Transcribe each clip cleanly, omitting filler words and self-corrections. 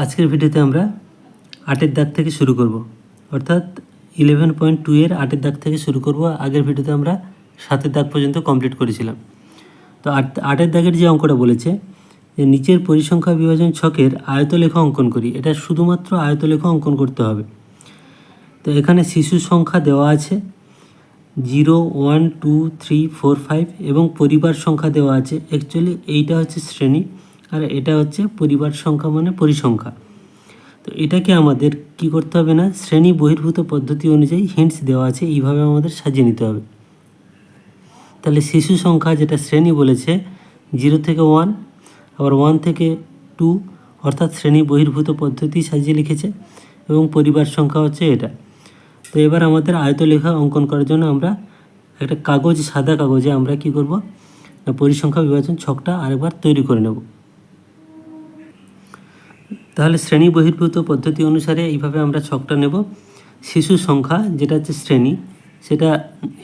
আজকের ভিডিওতে আমরা 8-এর দাগ থেকে শুরু করব, অর্থাৎ 11.2 এর 8-এর দাগ থেকে শুরু করব। আগের ভিডিওতে আমরা 7-এর দাগ পর্যন্ত কমপ্লিট করেছিলাম। তো 8-এর দাগের যে অঙ্কটা বলেছে যে নিচের পরিসংখ্যা বিভাজন ছকের আয়তলেখা অঙ্কন করি। এটা শুধুমাত্র আয়তলেখা অঙ্কন করতে হবে। তো এখানে শিশু সংখ্যা দেওয়া আছে 0, 1, 2, 3, 4, 5 এবং পরিবার সংখ্যা দেওয়া আছে। অ্যাকচুয়ালি এইটা হচ্ছে শ্রেণী আর এটা হচ্ছে পরিবার সংখ্যা মানে পরিসংখ্যা। তো এটাকে আমাদের কি করতে হবে না, শ্রেণী বহির্ভূত পদ্ধতি অনুযায়ী হিন্টস দেওয়া আছে, এইভাবে আমাদের সাজিয়ে নিতে হবে। তাহলে শিশু সংখ্যা যেটা শ্রেণী বলেছে 0 থেকে 1, আবার 1 থেকে 2, অর্থাৎ শ্রেণী বহির্ভূত পদ্ধতি সাজিয়ে লিখেছে, এবং পরিবার সংখ্যা হচ্ছে এটা। তো এবার আমাদের আয়তলেখা অঙ্কন করার জন্য আমরা একটা কাগজ, সাদা কাগজে আমরা কি করব না, পরিসংখ্যা বিভাজন ছকটা আরেকবার তৈরি করে নেব। তাহলে শ্রেণী বহির্ভূত পদ্ধতি অনুসারে এইভাবে আমরা ছকটা নেব। শিশু সংখ্যা যেটা হচ্ছে শ্রেণী, সেটা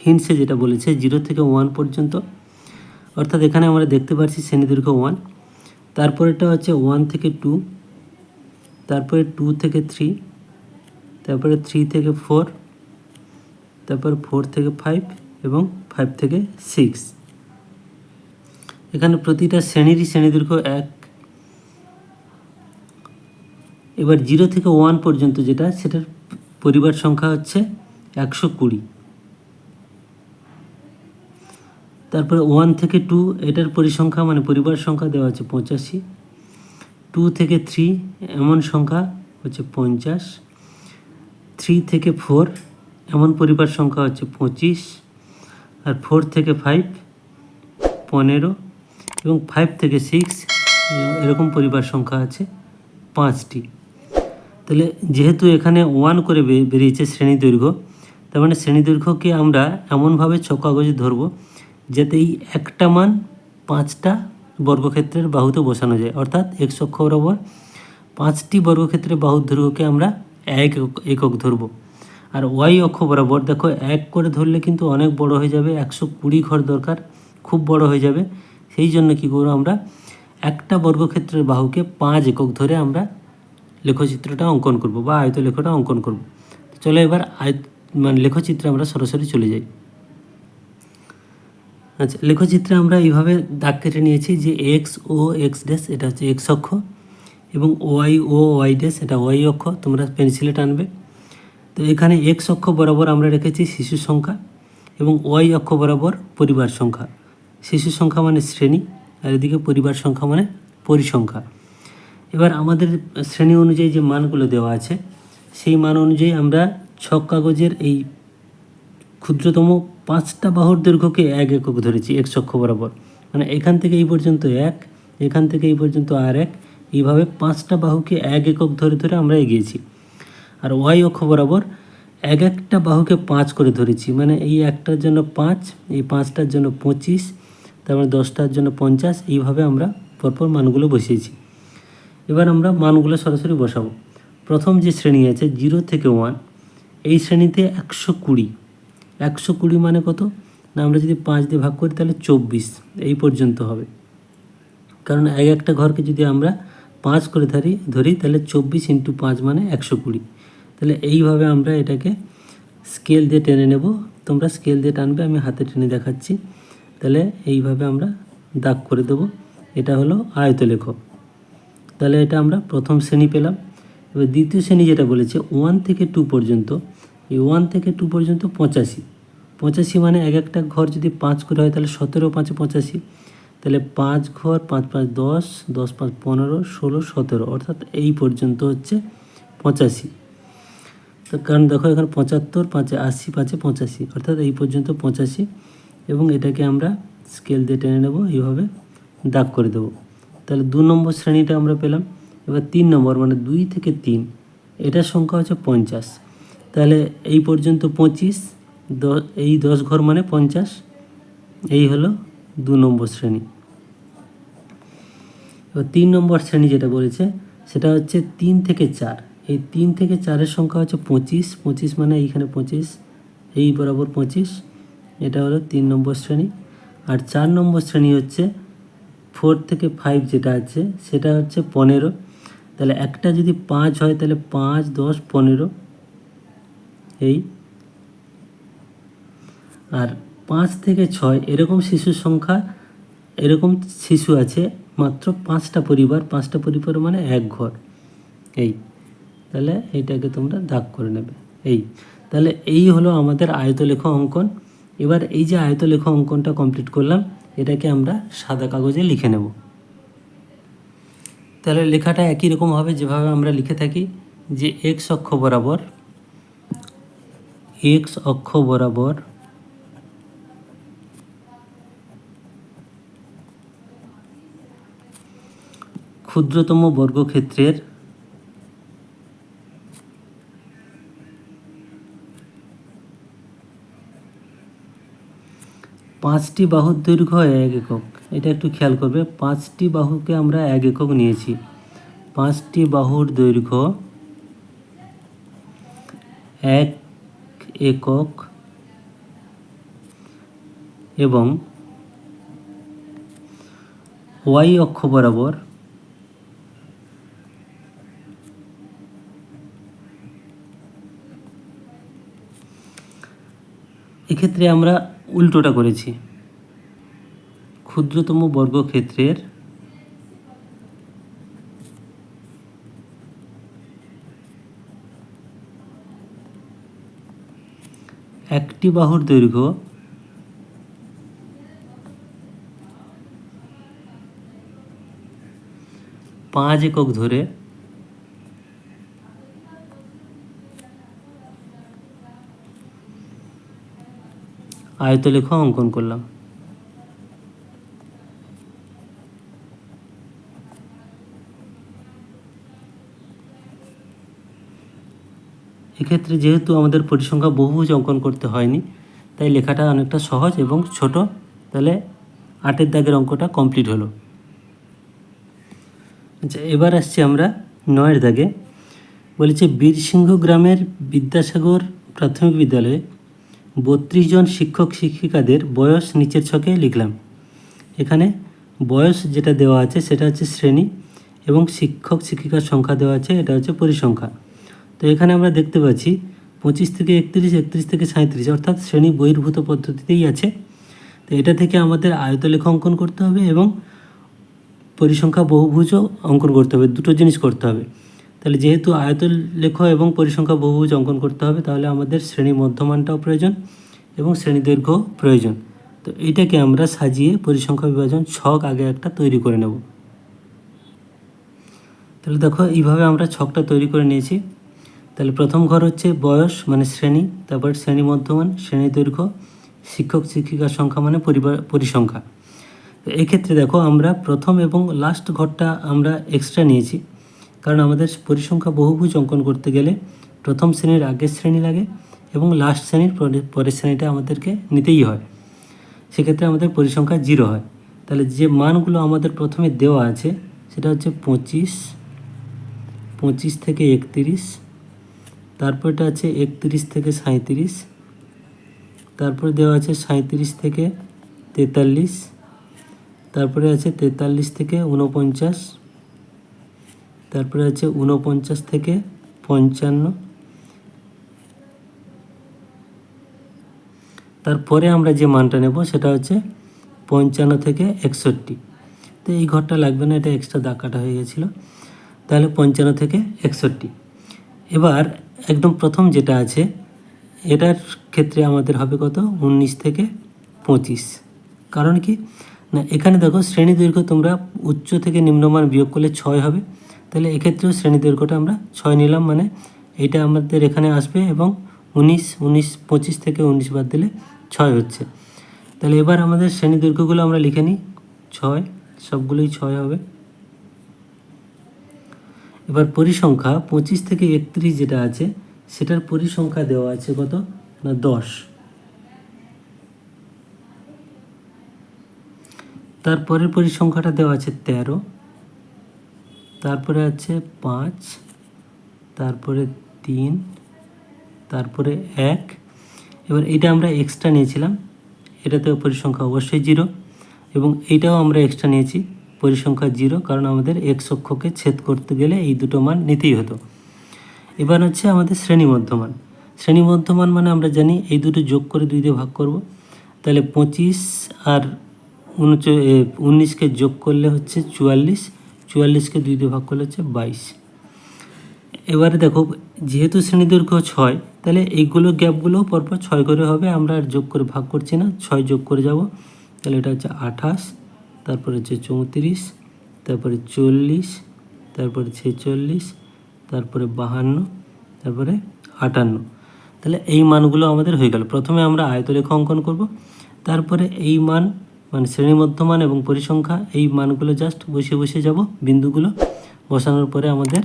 হিন্টসে যেটা বলেছে 0 থেকে 1 পর্যন্ত, অর্থাৎ এখানে আমরা দেখতে পাচ্ছি শ্রেণী দৈর্ঘ্য 1, তারপরেটা হচ্ছে 1 থেকে 2, তারপরে 2 থেকে 3, তারপরে 3 থেকে 4, তারপর 4 থেকে 5 এবং 5 থেকে 6। এখানে প্রতিটা শ্রেণীরই শ্রেণী দৈর্ঘ্য 1। এবার 0 থেকে 1 পর্যন্ত যেটা, সেটার পরিবার সংখ্যা হচ্ছে 120। তারপরে 1 থেকে 2 এটার পরিসংখ্যা মানে পরিবার সংখ্যা দেওয়া আছে 85। 2 থেকে 3 এমন সংখ্যা হচ্ছে 50। 3 থেকে 4 এমন পরিবার সংখ্যা হচ্ছে 25। আর 4 থেকে 5 15 এবং 5 থেকে 6 এরকম পরিবার সংখ্যা আছে 5টি। তাহলে যেহেতু এখানে 1 করে বেরিয়েছে শ্রেণী দৈর্ঘ্য, তার মানে শ্রেণী দৈর্ঘ্যকে আমরা এমনভাবে ছক কাগজে ধরব যাতে এই একটা মান 5টা বর্গক্ষেত্রের বাহুতে বসানো যায়, অর্থাৎ x অক্ষ বরাবর 5টি বর্গক্ষেত্রের বাহুর দৈর্ঘ্যকে আমরা 1 একক ধরব। আর y অক্ষ বরাবর দেখো 1 করে ধরলে কিন্তু অনেক বড় হয়ে যাবে, 120 ঘর দরকার, খুব বড় হয়ে যাবে। সেই জন্য কী করব, আমরা একটা বর্গক্ষেত্রের বাহুকে 5 একক ধরে আমরা লেখচিত্রটা অঙ্কন করব বা আয়তলেখাটা অঙ্কন করব। চলো এবার লেখচিত্রে আমরা সরাসরি চলে যাই। আচ্ছা, লেখচিত্রে আমরা এইভাবে দাগ কেটে নিয়েছি যে এক্স ও এক্স ড্যাশ এটা হচ্ছে এক্স অক্ষ, এবং ওয়াই ও ওয়াই ড্যাশ এটা ওয়াই অক্ষ, তোমরা পেন্সিলে টানবে। তো এখানে এক্স অক্ষ বরাবর আমরা রেখেছি শিশু সংখ্যা, এবং ওয়াই অক্ষ বরাবর পরিবার সংখ্যা। শিশু সংখ্যা মানে শ্রেণী, আর এদিকে পরিবার সংখ্যা মানে পরিসংখ্যা। এবার আমাদের শ্রেণী অনুযায়ী যে মানগুলো দেওয়া আছে, সেই মান অনুযায়ী আমরা ছক কাগজের এই ক্ষুদ্রতম 5টা বাহুর দৈর্ঘ্যকে 1 একক ধরেছি এক্স অক্ষ বরাবর, মানে এখান থেকে এই পর্যন্ত 1, এখান থেকে এই পর্যন্ত আর 1, এইভাবে 5টা বাহুকে 1 একক ধরে ধরে আমরা এগিয়েছি। আর ওয়াই অক্ষ বরাবর একটা বাহুকে 5 করে ধরেছি, মানে এই একটার জন্য 5, এই 5টার জন্য 25, তারপরে 10টার জন্য 50, এইভাবে আমরা পরপর মানগুলো বসিয়েছি। এবার আমরা মানগুলো সরাসরি বসাবো। প্রথম যে শ্রেণী আছে 0 থেকে 1, এই শ্রেণীতে 120। 120 মানে কত না, আমরা যদি 5 দিয়ে ভাগ করি তাহলে 24 এই পর্যন্ত হবে, কারণ একটা ঘরকে যদি আমরা 5 করে ধরি তাহলে 24 × 5 মানে 120। তাহলে এইভাবে আমরা এটাকে স্কেল দিয়ে টেনে নেব। তোমরা স্কেল দিয়ে টানবে, আমি হাতে টেনে দেখাচ্ছি। তাহলে এইভাবে আমরা দাগ করে দেব। এটা হলো আয়তলেখ। তাহলে এটা আমরা প্রথম শ্রেণী পেলাম। এবার দ্বিতীয় শ্রেণী যেটা বলেছে 1 থেকে 2 পর্যন্ত, এই 1 থেকে 2 পর্যন্ত 85। 85 মানে একটা ঘর যদি 5 করে হয় তাহলে 17 × 5 = 85। তাহলে 5 ঘর, 5 × 5 = 10, 10 × 5 = 15, 16, 17, অর্থাৎ এই পর্যন্ত হচ্ছে 85। তো কারণ দেখো এখানে 75, 5 × 80, 5 × 85, অর্থাৎ এই পর্যন্ত 85। এবং এটাকে আমরা স্কেল দিয়ে টেনে নেব, এইভাবে দাগ করে দেবো। তাহলে 2 নম্বর শ্রেণীটা আমরা পেলাম। এবার 3 নম্বর মানে 2 থেকে 3, এটার সংখ্যা হচ্ছে 50। তাহলে এই পর্যন্ত 25, এই 10 ঘর মানে 50, এই হলো 2 নম্বর শ্রেণী। এবার 3 নম্বর শ্রেণী যেটা বলেছে সেটা হচ্ছে 3 থেকে 4, এই 3 থেকে 4-এর সংখ্যা হচ্ছে 25। 25 মানে এইখানে 25, এই বরাবর 25, এটা হলো 3 নম্বর শ্রেণী। আর 4 নম্বর শ্রেণী হচ্ছে 4 থেকে 5 যেটা আছে সেটা হচ্ছে 15। তাহলে একটা যদি 5 হয় তাহলে 5, 10, 15 এই। আর 5 থেকে 6 এরকম শিশুর সংখ্যা, এরকম শিশু আছে মাত্র 5টা পরিবার, 5টা পরিবার মানে এক ঘর এই। তাহলে এইটাকে তোমরা দাগ করে নেবে এই। তাহলে এই হলো আমাদের আয়তলেখ অঙ্কন। এবার এই যে আয়তলেখ অঙ্কনটা কমপ্লিট করলাম, এটাকে আমরা সাদা কাগজে লিখে নেব। তাহলে লেখাটা একই রকম হবে যেভাবে আমরা লিখে থাকি, যে এক্স অক্ষ বরাবর ক্ষুদ্রতম বর্গক্ষেত্রের পাঁচটি বাহুর দৈর্ঘ্য 1 একক। এটা একটু খেয়াল করবে, 5টি বাহুকে আমরা 1 একক নিয়েছি। 5টি বাহুর দৈর্ঘ্য 1 একক এবং ওয়াই অক্ষ বরাবর এক্ষেত্রে আমরা উল্টোটা করেছি, ক্ষুদ্রতম বর্গক্ষেত্রের একটি বাহুর দৈর্ঘ্য 5 একক ধরে আয়তলেখ অঙ্কন করলাম। এক্ষেত্রে যেহেতু আমাদের পরিসংখ্যা বহুভুজ অঙ্কন করতে হয়নি, তাই লেখাটা অনেকটা সহজ এবং ছোট। তাহলে 8এর দাগের অঙ্কটা কমপ্লিট হলো। আচ্ছা, এবার আসছি আমরা 9এর দাগে। বলেছে বীরসিংহ গ্রামের বিদ্যাসাগর প্রাথমিক বিদ্যালয়ে 32 জন শিক্ষক শিক্ষিকাদের বয়স নিচের ছকে লিখলাম। এখানে বয়স যেটা দেওয়া আছে সেটা হচ্ছে শ্রেণী, এবং শিক্ষক শিক্ষিকার সংখ্যা দেওয়া আছে, এটা হচ্ছে পরিসংখ্যা। তো এখানে আমরা দেখতে পাচ্ছি 25 থেকে 31, 31 থেকে 37, অর্থাৎ শ্রেণী বহির্ভূত পদ্ধতিতেই আছে। তো এটা থেকে আমাদের আয়তলেখ অঙ্কন করতে হবে এবং পরিসংখ্যা বহুভুজও অঙ্কন করতে হবে, দুটো জিনিস করতে হবে। তাহলে যেহেতু আয়তলেখ এবং পরিসংখ্যা বহুভুজ অঙ্কন করতে হবে, তাহলে আমাদের শ্রেণী মধ্যমানটাও প্রয়োজন এবং শ্রেণী দৈর্ঘ্য প্রয়োজন। তো এইটাকে আমরা সাজিয়ে পরিসংখ্যা বিভাজন ছক আগে একটা তৈরি করে নেব। তাহলে দেখো এইভাবে আমরা ছকটা তৈরি করে নিয়েছি। তাহলে প্রথম ঘর হচ্ছে বয়স মানে শ্রেণী, তারপর শ্রেণী মধ্যমান, শ্রেণী দৈর্ঘ্য, শিক্ষক শিক্ষিকার সংখ্যা মানে পরিসংখ্যা। তো এক্ষেত্রে দেখো আমরা প্রথম এবং লাস্ট ঘরটা আমরা এক্সট্রা নিয়েছি, কারণ আমাদের পরিসংখ্যা বহুভুজ অঙ্কন করতে গেলে প্রথম শ্রেণীর আগের শ্রেণী লাগে এবং লাস্ট শ্রেণীর পরের শ্রেণীটা আমাদেরকে নিতেই হয়। সেক্ষেত্রে আমাদের পরিসংখ্যা 0 হয়। তাহলে যে মানগুলো আমাদের প্রথমে দেওয়া আছে সেটা হচ্ছে 25 থেকে 31, তারপরটা আছে 31 থেকে 37, তারপরে দেওয়া আছে 37 থেকে 43, তারপরে আছে 43 থেকে 49, তারপরে আছে 49 থেকে 55, তারপরে আমরা যে মানটা নেব সেটা হচ্ছে 55 থেকে 61। তো এই ঘরটা লাগবে না, এটা এক্সট্রা দাগ কাটা হয়ে গেছিলো। তাহলে 55 থেকে 61। এবার একদম প্রথম যেটা আছে এটার ক্ষেত্রে আমাদের হবে কত, 19 থেকে 25। কারণ কি না, এখানে দেখো শ্রেণী দৈর্ঘ্য তোমরা উচ্চ থেকে নিম্নমান বিয়োগ করলে 6 হবে। তাহলে এক্ষেত্রেও শ্রেণী দৈর্ঘ্যটা আমরা 6 নিলাম, মানে এইটা আমাদের এখানে আসবে এবং 25 থেকে 19 বাদ দিলে 6 হচ্ছে। তাহলে এবার আমাদের শ্রেণী দৈর্ঘ্যগুলো আমরা লিখে নিই, 6, সবগুলোই 6 হবে। এবার পরিসংখ্যা 25 থেকে 31 যেটা আছে সেটার পরিসংখ্যা দেওয়া আছে কত না 10। তারপরের পরিসংখ্যাটা দেওয়া আছে 13, তারপরে আছে 5, তারপরে 3, তারপরে 1। এবার এটা আমরা এক্সট্রা নিয়েছিলাম, এটাতেও পরিসংখ্যা অবশ্যই 0, এবং এইটাও আমরা এক্সট্রা নিয়েছি, পরিসংখ্যা 0, কারণ আমাদের এক্স অক্ষকে ছেদ করতে গেলে এই দুটো মান নিতেই হতো। এবার হচ্ছে আমাদের শ্রেণী মধ্যমান। শ্রেণী মধ্যমান মানে আমরা জানি এই দুটো যোগ করে 2 দিয়ে ভাগ করব, তাহলে 25 আর 19কে যোগ করলে হচ্ছে 44, 44কে 2 দিয়ে ভাগ করলে হচ্ছে 22। এবারে দেখো, যেহেতু শ্রেণী দৈর্ঘ্য 6, তাহলে এইগুলো গ্যাপগুলো পরপর 6 করে হবে, আমরা আর যোগ করে ভাগ করছি না, 6 যোগ করে যাব, তাহলে এটা হচ্ছে 28, তারপরে হচ্ছে 34, তারপরে 40, তারপরে 46, তারপরে 52, তারপরে 58। তাহলে এই মানগুলো আমাদের হয়ে গেল। প্রথমে আমরা আয়তরেখা অঙ্কন করব, তারপরে এই মান মানে শ্রেণী মধ্যমান এবং পরিসংখ্যা এই মানগুলো জাস্ট বসে যাব, বিন্দুগুলো বসানোর পরে আমাদের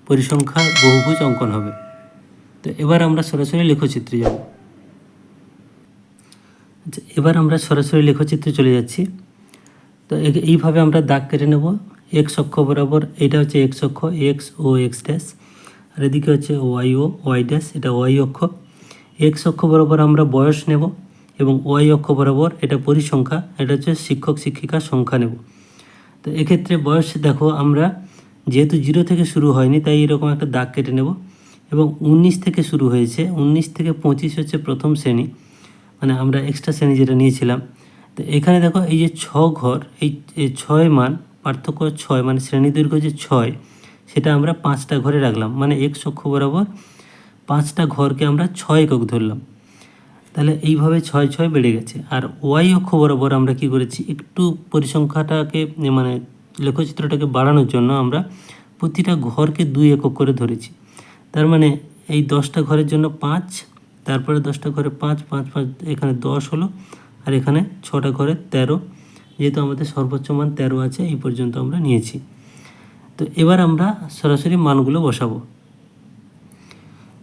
পরিসংখ্যা বহুভুজ অঙ্কন হবে। তো এবার আমরা সরাসরি লেখচিত্রে যাব। আচ্ছা, এবার আমরা সরাসরি লেখচিত্রে চলে যাচ্ছি। তো এইভাবে আমরা দাগ কেটে নেব এক্স অক্ষ বরাবর। এটা হচ্ছে এক্স অক্ষ, এক্স ও এক্স ড্যাশ, আর এদিকে হচ্ছে ওয়াই ও ওয়াই ড্যাশ, এটা ওয়াই অক্ষ। এক্স অক্ষ বরাবর আমরা বয়স নেব এবং ওয়াই অক্ষ বরাবর এটা পরিসংখ্যা, এটা হচ্ছে শিক্ষক শিক্ষিকার সংখ্যা নেব। তো এক্ষেত্রে বয়স দেখো, আমরা যেহেতু 0 থেকে শুরু হয়নি তাই এরকম একটা দাগ কেটে নেব, এবং 19 থেকে শুরু হয়েছে, 19 থেকে 25 হচ্ছে প্রথম শ্রেণী, মানে আমরা এক্সট্রা শ্রেণী যেটা নিয়েছিলাম। তো এখানে দেখো এই যে 6 ঘর, এই 6 মান পার্থক্য 6, মানে শ্রেণী দৈর্ঘ্য যে 6, সেটা আমরা 5টা ঘরে রাখলাম, মানে এক্স অক্ষ বরাবর 5টা ঘরকে আমরা 6 একক ধরলাম। তাহলে এইভাবে 6 6 বেড়ে গেছে। আর ওয়াই অক্ষ বরাবর আমরা কি করেছি, একটু পরিসংখ্যাটাকে মানে লেখচিত্রটাকে বাড়ানোর জন্য আমরা প্রতিটা ঘরকে 2 একক করে ধরেছি। তার মানে এই 10টা ঘরের জন্য 5, তারপরে 10টা ঘরে 5 5 5, এখানে 10 হলো, আর এখানে 6টা ঘরে 13, যেহেতু আমাদের সর্বোচ্চ মান 13 আছে, এই পর্যন্ত আমরা নিয়েছি। তো এবার আমরা সরাসরি মানগুলো বসাবো।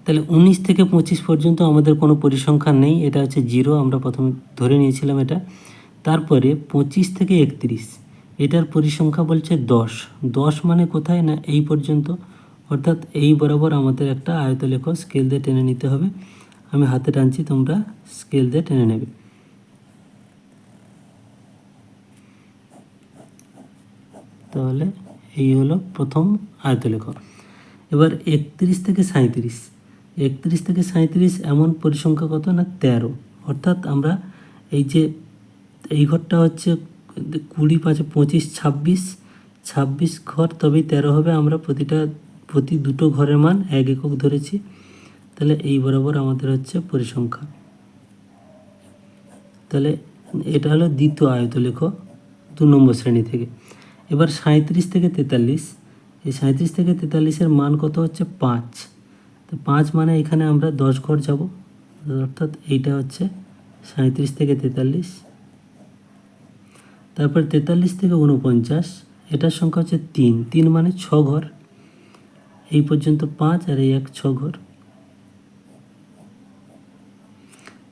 তাহলে 19 থেকে 25 পর্যন্ত আমাদের কোনো পরিসংখ্যান নেই, এটা হচ্ছে 0, আমরা প্রথমে ধরে নিয়েছিলাম এটা। তারপরে 25 থেকে 31, এটার পরিসংখ্যা বলছে 10, 10 মানে কোথায় না এই পর্যন্ত, অর্থাৎ এই বরাবর আমাদের একটা আয়তলেখ স্কেল দিয়ে টেনে নিতে হবে। আমি হাতে টানছি, তোমরা স্কেল দিয়ে টেনে নেবে। তাহলে এই হলো প্রথম আয়তলেখ। এবার 31 থেকে 37, 31 থেকে 37 এমন পরিসংখ্যা কত না 13, অর্থাৎ আমরা এই যে এই ঘরটা হচ্ছে 20 5 25 26, 26 ঘর তবেই 13 হবে, আমরা প্রতি দুটো ঘরের মান 1 একক ধরেছি। তাহলে এই বরাবর আমাদের হচ্ছে পরিসংখ্যা। তাহলে এটা হলো দ্বিতীয় আয়তলেখ 2 নম্বর শ্রেণী থেকে। এবার 37 থেকে 43, এই 37 থেকে 43-এর মান কত হচ্ছে 5। তো 5 মানে এখানে আমরা 10 ঘর যাব, অর্থাৎ এইটা হচ্ছে 37 থেকে 43। তারপর 43 থেকে 49, এটার সংখ্যা হচ্ছে 3, 3 মানে 6 ঘর, এই পর্যন্ত 5 আর এই 1 6 ঘর।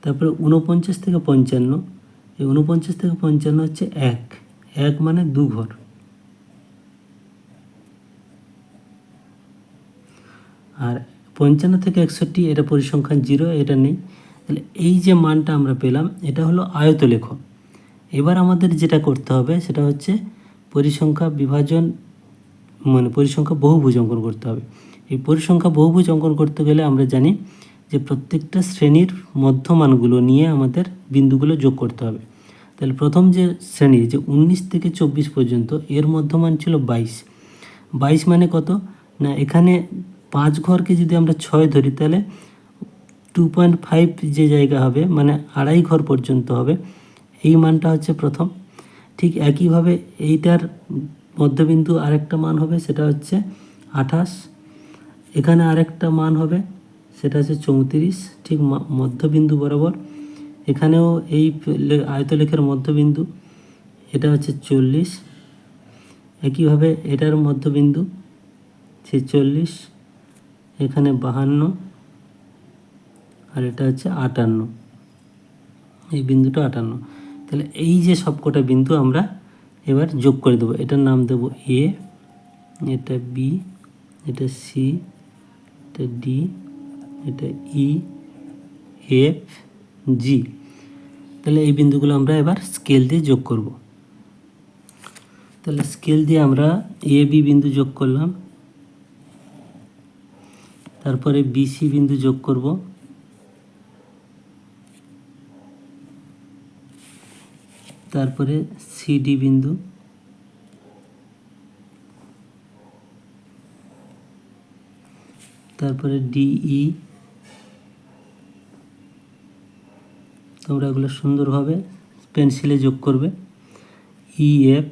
তারপরে 49 থেকে 55, এই 49 থেকে 55 হচ্ছে 1, 1 মানে 2 ঘর। আর 55 থেকে 61, এটা পরিসংখ্যান 0, এটা নেই। তাহলে এই যে মানটা আমরা পেলাম, এটা হলো আয়তলেখ। এবার আমাদের যেটা করতে হবে সেটা হচ্ছে পরিসংখ্যা বিভাজন, মানে পরিসংখ্যা বহুভুজ অঙ্কন করতে হবে। এই পরিসংখ্যা বহুভুজ অঙ্কন করতে গেলে আমরা জানি যে প্রত্যেকটা শ্রেণীর মধ্যমানগুলো নিয়ে আমাদের বিন্দুগুলো যোগ করতে হবে। তাহলে প্রথম যে শ্রেণী, যে 19 থেকে 24 পর্যন্ত, এর মধ্যমান ছিল 22, 22 মানে কত না, এখানে 5 ঘরকে যদি আমরা 6 ধরি, তাহলে 2.5 যে জায়গা হবে, মানে 2.5 ঘর পর্যন্ত হবে, এই মানটা হচ্ছে প্রথম। ঠিক একইভাবে এইটার মধ্যবিন্দু আরেকটা মান হবে, সেটা হচ্ছে 28, এখানে আরেকটা মান হবে, সেটা হচ্ছে 34, ঠিক মধ্যবিন্দু বরাবর। এখানেও এই আয়তলেখের মধ্যবিন্দু, এটা হচ্ছে 40, একইভাবে এটার মধ্যবিন্দু 46, এখানে 52, আর এটা হচ্ছে 58, এই বিন্দুটা 58। তাহলে এই যে সবকটা বিন্দু আমরা এবার যোগ করে দেবো। এটার নাম দেবো এ, এটা বি, এটা সি, এটা ডি, এটা ই, এফ, জি। তাহলে এই বিন্দুগুলো আমরা এবার স্কেল দিয়ে যোগ করব। তাহলে স্কেল দিয়ে আমরা এ বি বিন্দু যোগ করলাম, তারপরে বিসি বিন্দু যোগ করব, তারপরে সিডি বিন্দু, তারপরে ডিই। তোমরা এগুলো সুন্দরভাবে পেন্সিলে যোগ করবে। ইএফ,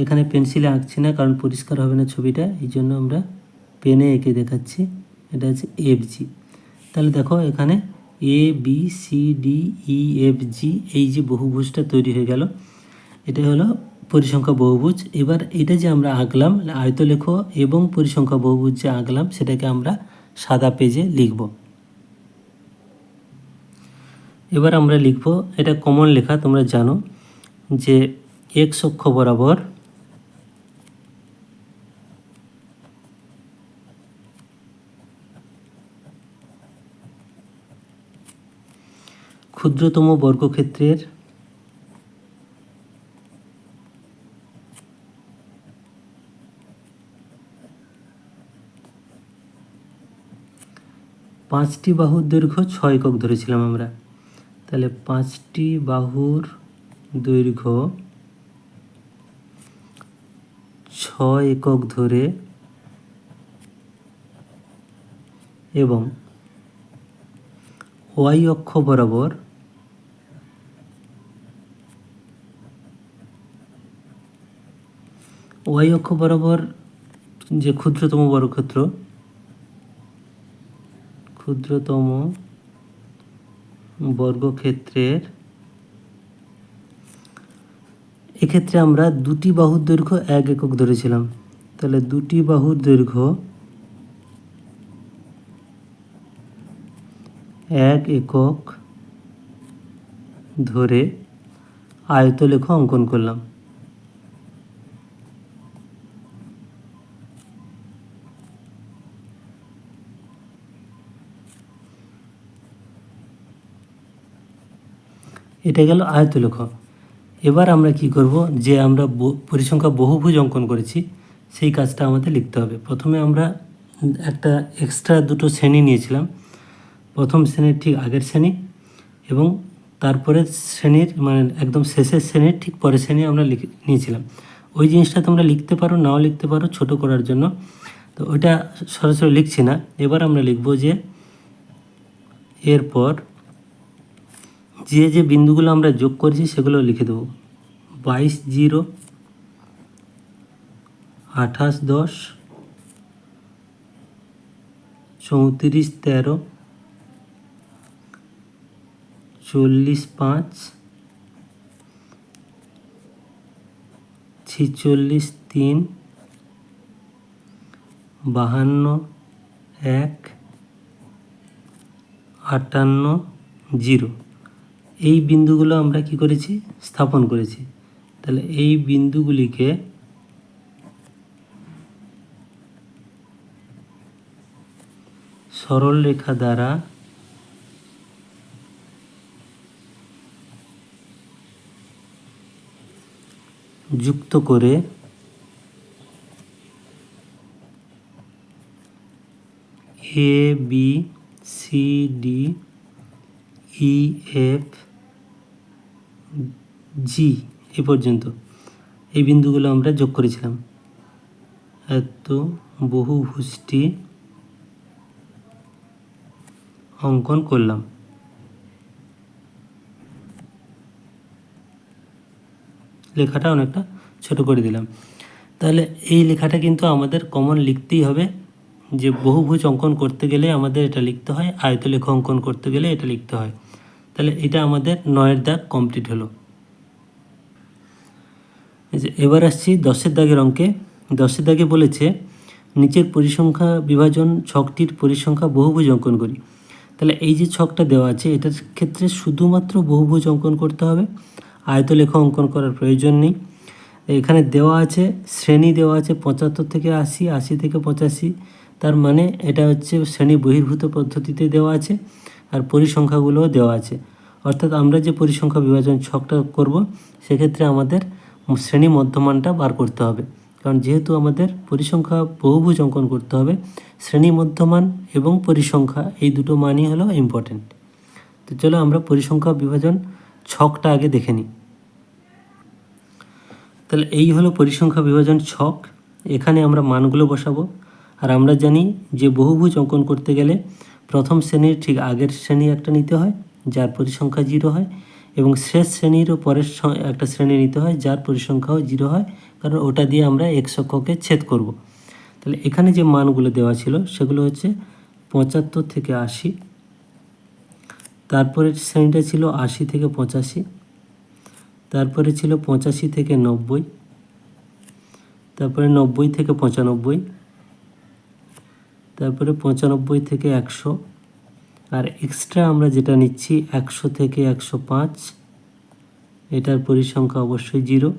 এখানে পেন্সিলে আঁকছি না কারণ পরিষ্কার হবে না ছবিটা, এই জন্য আমরা পেনে এঁকে দেখাচ্ছি। এটা হচ্ছে এফজি। তাহলে দেখো এখানে A B C D E F G, এই যে বহুভুজটা তৈরি হয়ে গেল, এটা হলো পরিসংখ্যা বহুভুজ। এবার এটা যে আমরা আঁকলাম আয়তলেখ এবং পরিসংখ্যা বহুভুজ যে আঁকলাম সেটাকে আমরা সাদা পেজে লিখব। এবার আমরা লিখব, এটা কমন লেখা, তোমরা জানো যে এক্স অক্ষ বরাবর ক্ষুদ্রতম বর্গক্ষেত্রের পাঁচটি বাহুর দৈর্ঘ্য 6 একক ধরেছিলাম আমরা। তাহলে 5টি বাহুর দৈর্ঘ্য 6 একক ধরে এবং ওয়াই অক্ষ বরাবর যে ক্ষুদ্রতম বর্গক্ষেত্রের এক্ষেত্রে আমরা দুটি বাহুর দৈর্ঘ্য 1 একক ধরেছিলাম। তাহলে দুটি বাহুর দৈর্ঘ্য 1 একক ধরে আয়তলেখ অঙ্কন করলাম। এটা গেল আয়তলেখ। এবার আমরা কি করব, যে আমরা পরিসংখ্যা বহুভুজ অঙ্কন করেছি সেই কাজটা আমাদের লিখতে হবে। প্রথমে আমরা একটা এক্সট্রা দুটো শ্রেণী নিয়েছিলাম, প্রথম শ্রেণীর ঠিক আগের শ্রেণী এবং তারপরে শ্রেণীর মানে একদম শেষের শ্রেণীর ঠিক পরের শ্রেণী আমরা নিয়েছিলাম। ওই জিনিসটা তোমরা লিখতে পারো, নাও লিখতে পারো ছোট করার জন্য, তো ওইটা সরাসরি লিখছি না। এবার আমরা লিখব যে এরপর যে বিন্দুগুলো আমরা যোগ করেছি সেগুলো লিখে দেবো। 22, 0, 28, 10, 34, 13, 40, 5, 46, 3, 52, 1, 58, 0। এই বিন্দুগুলো আমরা কি করেছি, স্থাপন করেছি। তাহলে এই বিন্দুগুলিকে সরল রেখা দ্বারা যুক্ত করে A B C D E F G A পর্যন্ত এই বিন্দুগুলো আমরা যোগ করেছিলাম। এত বহুভুজটি অঙ্কন করলাম। লেখাটা অনেকটা ছোট করে দিলাম। তাহলে এই লেখাটা কিন্তু আমাদের কমন লিখতেই হবে, যে বহুভুজ অঙ্কন করতে গেলে আমাদের এটা লিখতে হয়, আয়তলেখ অঙ্কন করতে গেলে এটা লিখতে হয়। তাহলে এটা আমাদের 9-এর দাগ কমপ্লিট হলো। এবার আসছি 10-এর দাগের অঙ্কে। 10-এর দাগে বলেছে নিচের পরিসংখ্যা বিভাজন ছকটির পরিসংখ্যা বহুভুজ অঙ্কন করি। তাহলে এই যে ছকটা দেওয়া আছে এটার ক্ষেত্রে শুধুমাত্র বহুভুজ অঙ্কন করতে হবে, আয়তলেখ অঙ্কন করার প্রয়োজন নেই। এখানে দেওয়া আছে শ্রেণী দেওয়া আছে 75 থেকে 80, 80 থেকে 85, তার মানে এটা হচ্ছে শ্রেণী বহির্ভূত পদ্ধতিতে দেওয়া আছে, আর পরিসংখ্যাগুলোও দেওয়া আছে। অর্থাৎ আমরা যে পরিসংখ্যা বিভাজন ছকটা করব সেক্ষেত্রে আমাদের শ্রেণী মধ্যমানটা বার করতে হবে, কারণ যেহেতু আমাদের পরিসংখ্যা বহুভুজ অঙ্কন করতে হবে, শ্রেণী মধ্যমান এবং পরিসংখ্যা এই দুটো মানই হলো ইম্পর্টেন্ট। তো চলো আমরা পরিসংখ্যা বিভাজন ছকটা আগে দেখে নিই। তাহলে এই হলো পরিসংখ্যা বিভাজন ছক। এখানে আমরা মানগুলো বসাবো। আর আমরা জানি যে বহুভুজ অঙ্কন করতে গেলে প্রথম শ্রেণীর ঠিক আগের শ্রেণী একটা নিতে হয় যার পরিসংখ্যা 0 হয়, এবং শেষ শ্রেণীরও পরের একটা শ্রেণী নিতে হয় যার পরিসংখ্যাও 0 হয়, কারণ ওটা দিয়ে আমরা x অক্ষকে ছেদ করব। তাহলে এখানে যে মানগুলো দেওয়া ছিল সেগুলো হচ্ছে 75 থেকে 80, তারপরের শ্রেণীটা ছিল 80 থেকে 85, তারপরে ছিল 85 থেকে 90, তারপরে 90 থেকে 95, তারপরে 95 থেকে 100, আর এক্সট্রা আমরা যেটা নিচ্ছি 100 থেকে 105, এটার পরিসংখ্যা অবশ্যই 0।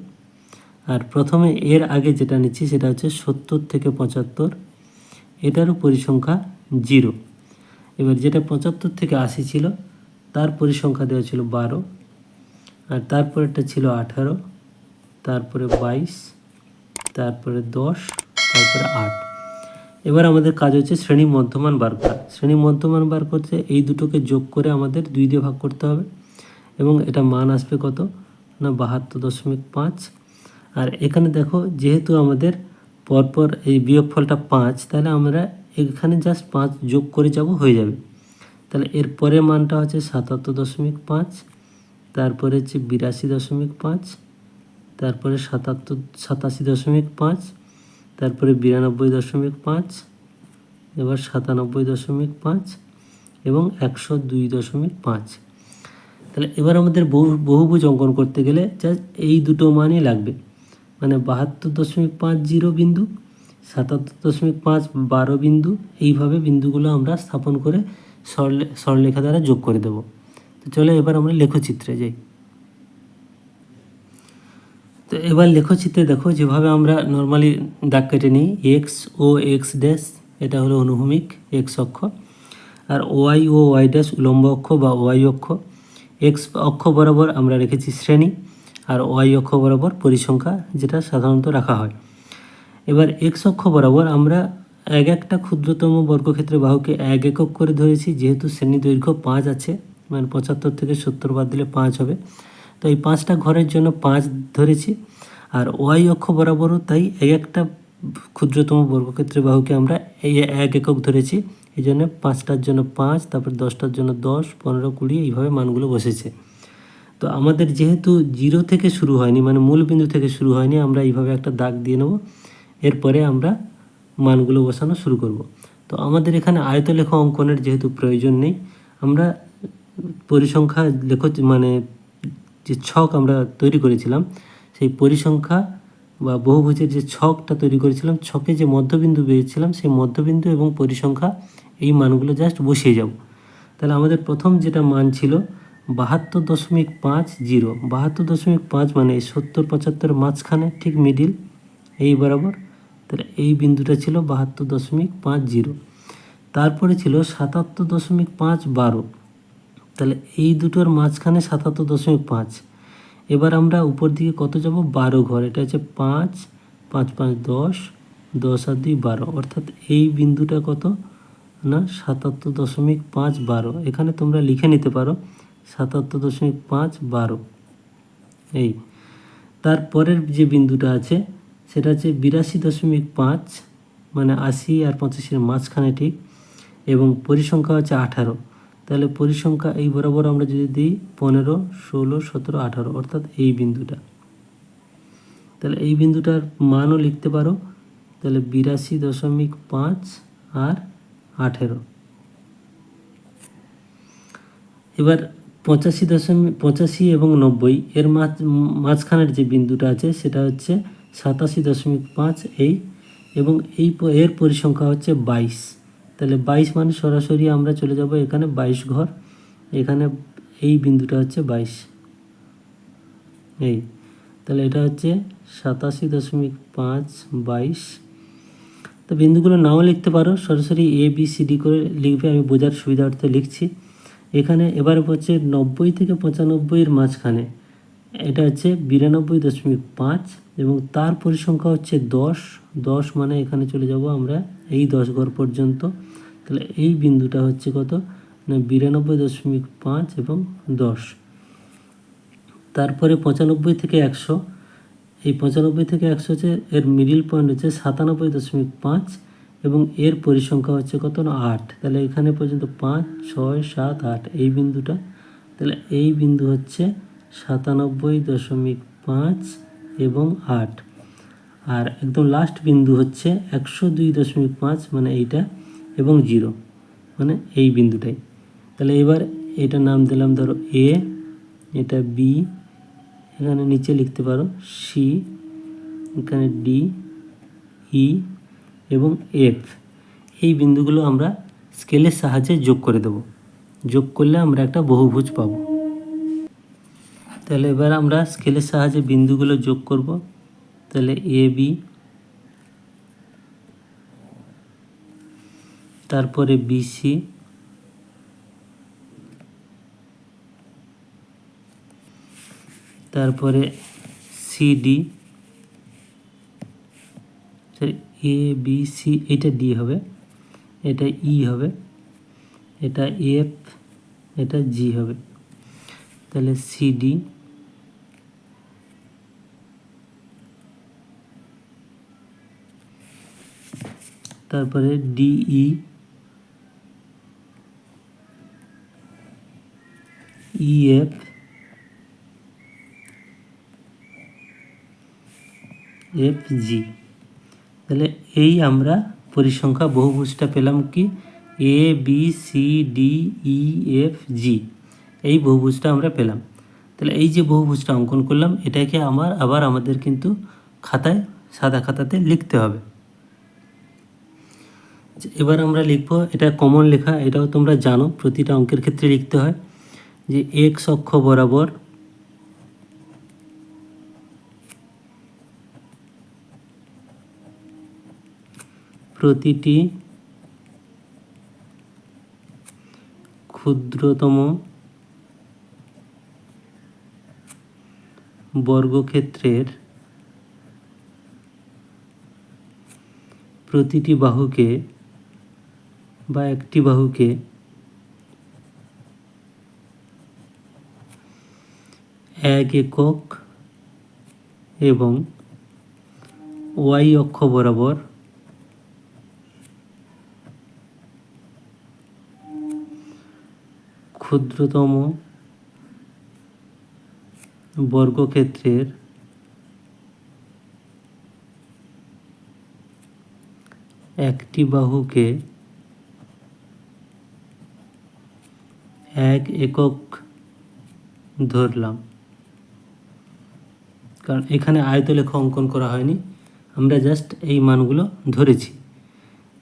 আর প্রথমে এর আগে যেটা নিচ্ছি সেটা হচ্ছে 70 থেকে 75, এটারও পরিসংখ্যা 0। এবার যেটা 75 থেকে 80 ছিল তার পরিসংখ্যা দেওয়া ছিল 12, আর তারপরেরটা ছিল 18, তারপরে 22, তারপরে 10, তারপরে 8। এবার আমাদের কাজ হচ্ছে শ্রেণী মধ্যমান বার করা। শ্রেণী মধ্যমান বার করতে এই দুটোকে যোগ করে আমাদের 2 দিয়ে ভাগ করতে হবে, এবং এটা মান আসবে কত না 72.5। আর এখানে দেখো যেহেতু আমাদের পরপর এই বিয়োগফলটা 5, তাহলে আমরা এখানে জাস্ট 5 যোগ করে যাব, হয়ে যাবে। তাহলে এর পরের মানটা হচ্ছে 77.5, তারপরে হচ্ছে 82.5, তারপরে 87.5, তারপরে 92.5, এবার 97.5 এবং 102.5। তাহলে এবার আমাদের বহুভুজ অঙ্কন করতে গেলে জাস্ট এই দুটো মানই লাগবে, মানে 72.50 বিন্দু, 77.5 12 বিন্দু, এইভাবে বিন্দুগুলো আমরা স্থাপন করে সরলরেখা দ্বারা যোগ করে দেব। তো চলো এবার আমরা লেখচিত্রে যাই। তো এবার লেখচিত্রে দেখো যেভাবে আমরা নর্মালি দাগ কেটে নিই, এক্স ও এক্স ড্যাশ এটা হলো অনুভূমিক এক্স অক্ষ, আর ওয়াই ও ওয়াই ড্যাশ উলম্ব অক্ষ বা ওয়াই অক্ষ। এক্স অক্ষ বরাবর আমরা রেখেছি শ্রেণী, আর ওয়াই অক্ষ বরাবর পরিসংখ্যা, যেটা সাধারণত রাখা হয়। এবার এক্স অক্ষ বরাবর আমরা একটা ক্ষুদ্রতম বর্গক্ষেত্রের বাহুকে 1 একক করে ধরেছি, যেহেতু শ্রেণী দৈর্ঘ্য 5 আছে, মানে 75 থেকে 70 বাদ দিলে 5 হবে। তো এই 5টা ঘরের জন্য 5 ধরেছি। আর ওয়াই অক্ষ বরাবরও তাই একটা ক্ষুদ্রতম বর্গক্ষেত্রের বাহুকে আমরা 1 একক ধরেছি, এই জন্য 5টার জন্য 5, তারপর 10টার জন্য 10, 15, 20 এইভাবে মানগুলো বসেছে। তো আমাদের যেহেতু 0 থেকে শুরু হয়নি, মানে মূল বিন্দু থেকে শুরু হয়নি, আমরা এইভাবে একটা দাগ দিয়ে নেব, এরপরে আমরা মানগুলো বসানো শুরু করব। তো আমাদের এখানে আয়তলেখ অঙ্কনের যেহেতু প্রয়োজন নেই, আমরা পরিসংখ্যা মানে যে ছক আমরা তৈরি করেছিলাম, সেই পরিসংখ্যা বা বহুভুজের যে ছকটা তৈরি করেছিলাম, ছকে যে মধ্যবিন্দু পেয়েছিলাম, সেই মধ্যবিন্দু এবং পরিসংখ্যা এই মানগুলো জাস্ট বসিয়ে যাব। তাহলে আমাদের প্রথম যেটা মান ছিল 72.50, 72.5 মানে 70-75 মাঝখানে ঠিক মিডিল এই বরাবর। তাহলে এই বিন্দুটা ছিল 72.50। তারপরে ছিল 77.5 তাহলে এই দুটোর মাঝখানে 77.5। এবার আমরা উপর দিকে কত যাব, 12 ঘর, এটা হচ্ছে 5, 5, 5, 10, 10 আর 2 12, অর্থাৎ এই বিন্দুটা কত না 77.5 এখানে তোমরা লিখে নিতে পারো 77.5 এই। তারপরের যে বিন্দুটা আছে সেটা হচ্ছে 82.5, মানে 80 আর 85 মাঝখানে ঠিক, এবং পরিসংখ্যা হচ্ছে 18। তাহলে পরিসংখ্যা এই বরাবর আমরা যদি দিই 15, 16, 17, 18, অর্থাৎ এই বিন্দুটা। তাহলে এই বিন্দুটার মানও লিখতে পারো, তাহলে 82.5 আর 18। এবার 85 এবং 90 এর মাঝখানের যে বিন্দুটা আছে সেটা হচ্ছে 87.5 এই, এবং এর পরিসংখ্যা হচ্ছে 22। তাহলে 22 মানে সরাসরি আমরা চলে যাব এখানে 22 ঘর, এখানে এই বিন্দুটা হচ্ছে 22 এই। তাহলে এটা হচ্ছে 87.5, 22। তো বিন্দুগুলো নাও লিখতে পারো, সরাসরি ABCD করে লিখবে, আমি বোঝার সুবিধার্থে লিখছি এখানে। এবার হচ্ছে 90 থেকে 95 এর মাঝখানে, এটা হচ্ছে 92.5 এবং তার পরিসংখ্যা হচ্ছে 10। 10 মানে এখানে চলে যাব আমরা এই 10 ঘর পর্যন্ত। তাহলে এই বিন্দুটা হচ্ছে কত না 92.5 এবং 10। তারপরে 95 থেকে 100, এই 95 থেকে 100 হচ্ছে এর মিডিল পয়েন্ট হচ্ছে 97.5 এবং এর পরিসংখ্যা হচ্ছে কত না 8। তাহলে এখানে পর্যন্ত 5, 6, 7, 8 এই বিন্দুটা। তাহলে এই বিন্দু হচ্ছে 97.5 এবং 8। আর একদম লাস্ট বিন্দু হচ্ছে 102.5 মানে এইটা এবং 0 মানে এই বিন্দুটাই। তাহলে এবার এটা নাম দিলাম ধরো এ, এটা বি, এখানে নিচে লিখতে পারো সি, এখানে ডি, ই এবং এফ। এই বিন্দুগুলো আমরা স্কেলের সাহায্যে যোগ করে দেব। যোগ করলে আমরা একটা বহুভুজ পাবো। তাহলে এবার আমরা স্কেলের সাহায্যে বিন্দুগুলো যোগ করব। তাহলে এ বি, তারপরে বিসি, তারপরে সিডি, এ বি সি, এটা ডি হবে, এটা ই হবে, এটা এফ, এটা জি হবে। তাহলে সিডি, তারপরে ডিই, ইএফ, এফ জি। তাহলে এই আমরা পরিসংখ্যা বহুভুজটা পেলাম কি A B C D E F G, এই বহুভুজটা আমরা পেলাম। তাহলে এই যে বহুভুজটা অঙ্কন করলাম এটাকে আবার আমাদের কিন্তু খাতায় সাদা খাতাতে লিখতে হবে। এবার আমরা লিখবো, এটা কমন লেখা, এটাও তোমরা জানো প্রতিটা অঙ্কের ক্ষেত্রে লিখতে হয়, যে এক্স অক্ষ বরাবর প্রতিটি ক্ষুদ্রতম বর্গক্ষেত্রের প্রতিটি বাহুকে বা একটি বাহুকে এক একক এবং ওয়াই অক্ষ বরাবর ক্ষুদ্রতম বর্গক্ষেত্রের একটি বাহুকে এক একক ধরলাম। কারণ এখানে আয়তলেখা অঙ্কন করা হয়নি, আমরা জাস্ট এই মানগুলো ধরেছি।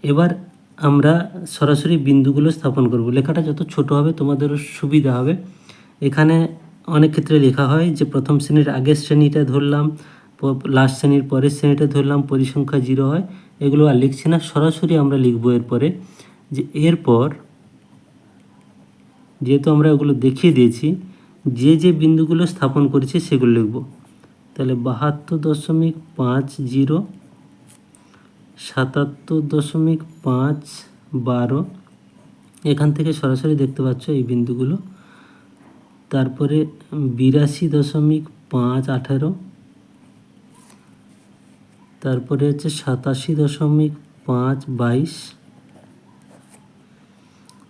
এবার আমরা সরাসরি বিন্দুগুলো স্থাপন করব। লেখাটা যত ছোট হবে তোমাদেরও সুবিধা হবে। এখানে অনেক ক্ষেত্রে লেখা হয় যে প্রথম শ্রেণীর আগের শ্রেণীটা ধরলাম, লাস্ট শ্রেণীর পরের শ্রেণীটা ধরলাম, পরিসংখ্যা 0 হয়, এগুলো আর লিখছি না। সরাসরি আমরা লিখব এরপরে, যে এরপর যেহেতু আমরা ওগুলো দেখিয়ে দিয়েছি, যে যে বিন্দুগুলো স্থাপন করেছি সেগুলো লিখব। তাহলে 72.50, 77.512, এখান থেকে সরাসরি দেখতে পাচ্ছ এই বিন্দুগুলো। তারপরে 82.518, তারপরে হচ্ছে 87.522,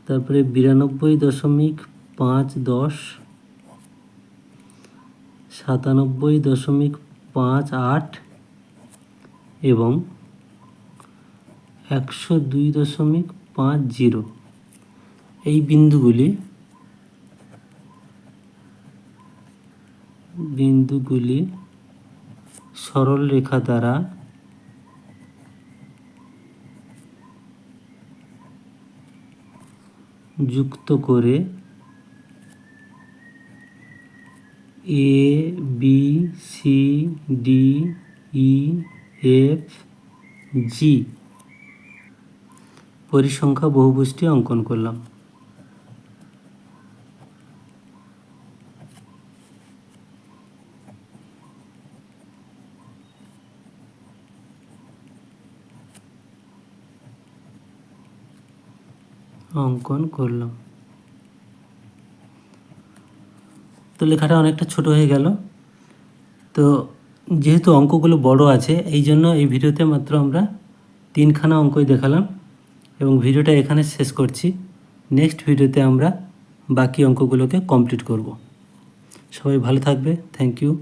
তারপরে 92.510, 97.58 এবং 102.50। এই বিন্দুগুলি সরল রেখা দ্বারা যুক্ত করে A B C D E F G পরিসংখ্যা বহুভুজটি অঙ্কন করলাম। অঙ্কন করলাম। তো লেখাটা অনেকটা ছোট হয়ে গেল। তো যেহেতু অঙ্কগুলো বড় আছে, এই জন্য এই ভিডিওতে মাত্র আমরা 3খানা অঙ্কই দেখালাম এবং ভিডিওটা এখানে শেষ করছি। নেক্সট ভিডিওতে আমরা বাকি অঙ্কগুলোকে কমপ্লিট করব। সবাই ভালো থাকবে। Thank you.